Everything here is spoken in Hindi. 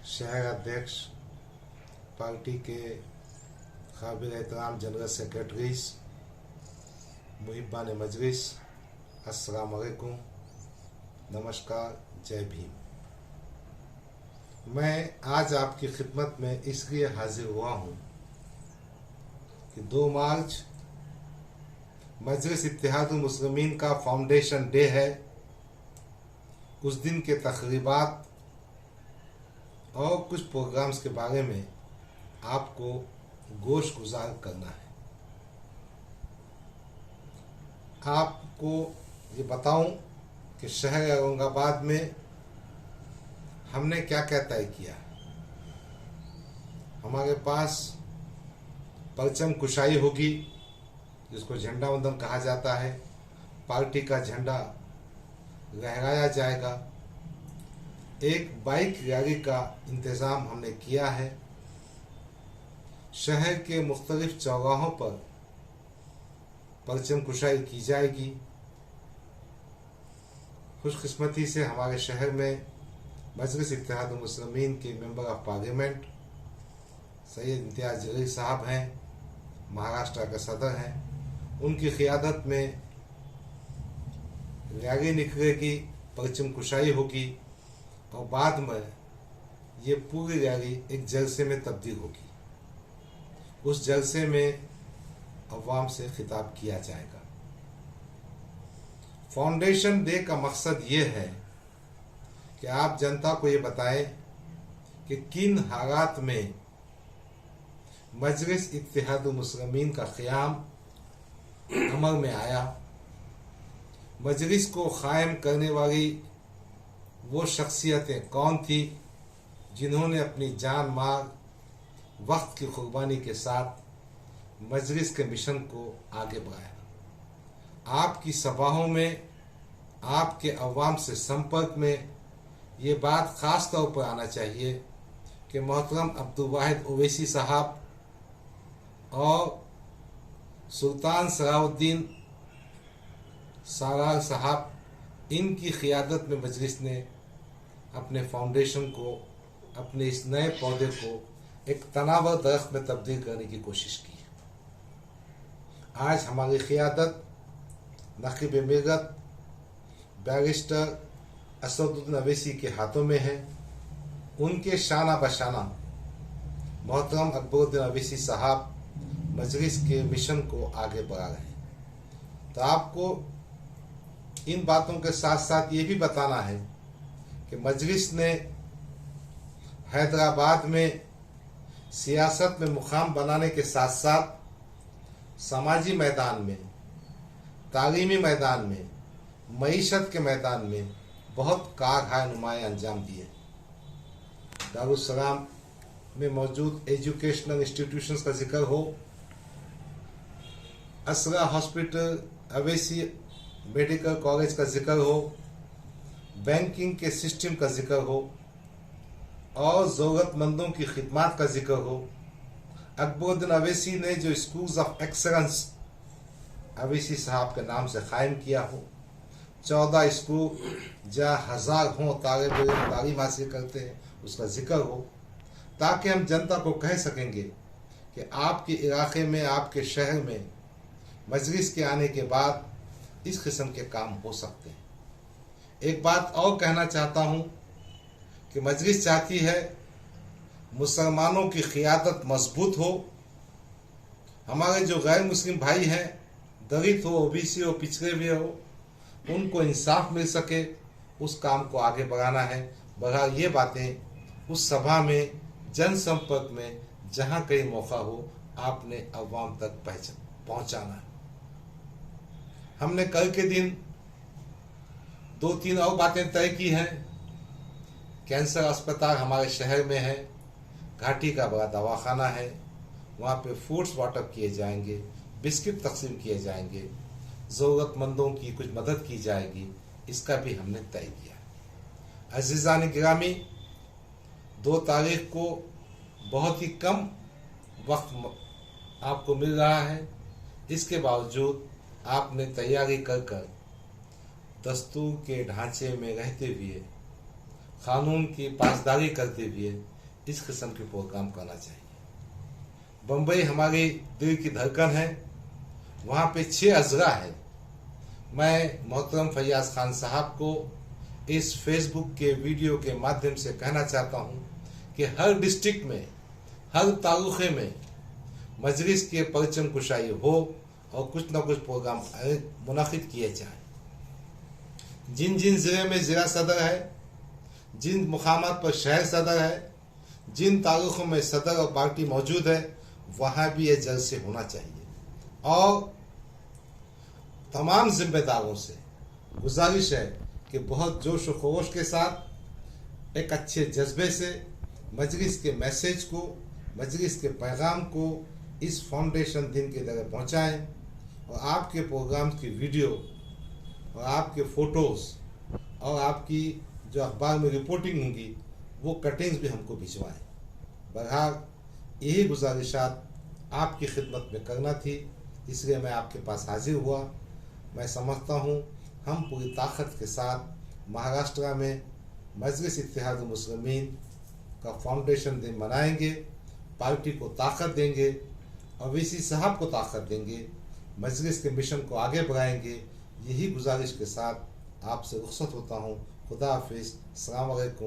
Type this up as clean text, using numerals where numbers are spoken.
शहर अध्यक्ष, पार्टी के काबिल एहतराम जनरल सेक्रेटरी मुहिब्बान मजलिस, अस्सलाम वालेकुम, नमस्कार, जय भीम। मैं आज आपकी खिदमत में इसलिए हाजिर हुआ हूँ कि 2 मार्च मजलिस इत्तेहादुल मुस्लिमीन का फाउंडेशन डे है। उस दिन के तकरीबात और कुछ प्रोग्राम्स के बारे में आपको गोश गुजार करना है। आपको ये बताऊं कि शहर औरंगाबाद में हमने क्या क्या तय किया। हमारे पास परचम कुशाई होगी, जिसको झंडा वंदन कहा जाता है। पार्टी का झंडा लहराया जाएगा। एक बाइक रैली का इंतज़ाम हमने किया है। शहर के मुख्तलिफ चौराहों पर परचम कुशाई की जाएगी। खुशकिस्मती से हमारे शहर में मजलिस इत्तेहादुल मुस्लिमीन के मेंबर ऑफ पार्लियामेंट सैयद इम्तियाज़ जलील साहब हैं, महाराष्ट्र के सदर हैं। उनकी क़ियादत में रैली निकलेगी, परचम कुशाई होगी और बाद में ये पूरी रैली एक जलसे में तब्दील होगी। उस जलसे में अवाम से खिताब किया जाएगा। फाउंडेशन डे का मकसद ये है कि आप जनता को ये बताएं कि किन हालात में मजलिस इत्तेहादुल मुस्लिमीन का क़याम अमल में आया। मजलिस को कायम करने वाली वो शख्सियतें कौन थी जिन्होंने अपनी जान माल वक्त की कुर्बानी के साथ मजलिस के मिशन को आगे बढ़ाया। आपकी सभाओं में, आपके अवाम से संपर्क में ये बात ख़ास तौर पर आना चाहिए कि मोहतरम अब्दुल वाहिद ओवैसी साहब और सुल्तान सलाउद्दीन सारार साहब, इनकी क़ियादत में मजलिस ने अपने फाउंडेशन को, अपने इस नए पौधे को एक तनावर दरख्त में तब्दील करने की कोशिश की। आज हमारी क़ियादत नक़ीब मिल्लत बैरिस्टर असदुद्दीन अवैसी के हाथों में है। उनके शाना बशाना मोहतरम अकबरुद्दीन अवैसी साहब मजलिस के मिशन को आगे बढ़ा रहे हैं। तो आपको इन बातों के साथ साथ ये भी बताना है कि मजलिस ने हैदराबाद में सियासत में मुकाम बनाने के साथ साथ समाजी मैदान में, तालीमी मैदान में, मईशत के मैदान में बहुत कारगर नुमाए अंजाम दिए। दारुस्सलाम में मौजूद एजुकेशनल इंस्टीट्यूशंस का जिक्र हो, असरा हॉस्पिटल, अवैसी मेडिकल कॉलेज का जिक्र हो, बैंकिंग के सिस्टम का जिक्र हो और ज़रूरतमंदों की खिदमत का जिक्र हो। अकबरुद्दीन अवैसी ने जो स्कूल्स ऑफ एक्सलेंस अवैसी साहब के नाम से कायम किया हो, 14 स्कूल जहाँ 1000 हों तालिब इल्म तालीम हासिल करते हैं, उसका जिक्र हो, ताकि हम जनता को कह सकेंगे कि आपके इलाके में, आपके शहर में मजलिस के आने के बाद इस किस्म के काम हो सकते हैं। एक बात और कहना चाहता हूँ कि मजलिस चाहती है मुसलमानों की क़ियादत मजबूत हो। हमारे जो गैर मुस्लिम भाई हैं, दलित हो, ओबीसी हो, पिछड़े हुए हो, उनको इंसाफ मिल सके, उस काम को आगे बढ़ाना है। बहरहाल ये बातें उस सभा में, जनसंपर्क में, जहाँ कहीं मौका हो, आपने अवाम तक पहुँचाना है। हमने कल के दिन 2-3 और बातें तय की हैं। कैंसर अस्पताल हमारे शहर में है, घाटी का बड़ा दवाखाना है, वहाँ पे फूड्स वाटअप किए जाएंगे, बिस्किट तकसीम किए जाएंगे, ज़रूरतमंदों की कुछ मदद की जाएगी, इसका भी हमने तय किया। अज़ीज़ान गिरामी, 2 तारीख को बहुत ही कम वक्त आपको मिल रहा है। इसके बावजूद आपने तैयारी कर दस्तूर के ढांचे में रहते हुए, कानून की पासदारी करते हुए इस किस्म के प्रोग्राम करना चाहिए। बम्बई हमारी दिल की धड़कन है, वहाँ पे 6 अजरा है। मैं मोहतरम फैयाज खान साहब को इस फेसबुक के वीडियो के माध्यम से कहना चाहता हूँ कि हर डिस्ट्रिक्ट में, हर तालुके में मजलिस के परचम कुशाई हो और कुछ ना कुछ प्रोग्राम मुनाकिद किए जाए। जिन जिन ज़िले में ज़िला सदर है, जिन मुकामात पर शहर सदर है, जिन तालुकों में सदर और पार्टी मौजूद है, वहाँ भी ये जलसे होना चाहिए। और तमाम जिम्मेदारों से गुजारिश है कि बहुत जोश और खरोश के साथ एक अच्छे जज्बे से मजलिस के मैसेज को, मजलिस के पैगाम को इस फाउंडेशन दिन के तरह पहुँचाएँ और आपके प्रोग्राम की वीडियो और आपके फ़ोटोज़ और आपकी जो अखबार में रिपोर्टिंग होंगी वो कटिंग्स भी हमको भिजवाएँ। बहरहाल यही गुजारिशात आपकी खिदमत में करना थी, इसलिए मैं आपके पास हाजिर हुआ। मैं समझता हूँ हम पूरी ताकत के साथ महाराष्ट्र में मजलिस इत्तेहाद मुस्लिमीन का फाउंडेशन दिन मनाएंगे, पार्टी को ताकत देंगे और वीसी साहब को ताकत देंगे, मजलिस के मिशन को आगे बढ़ाएंगे। यही गुजारिश के साथ आपसे रुखसत होता हूँ। खुदा हाफिज़। अस्सलाम वालेकुम।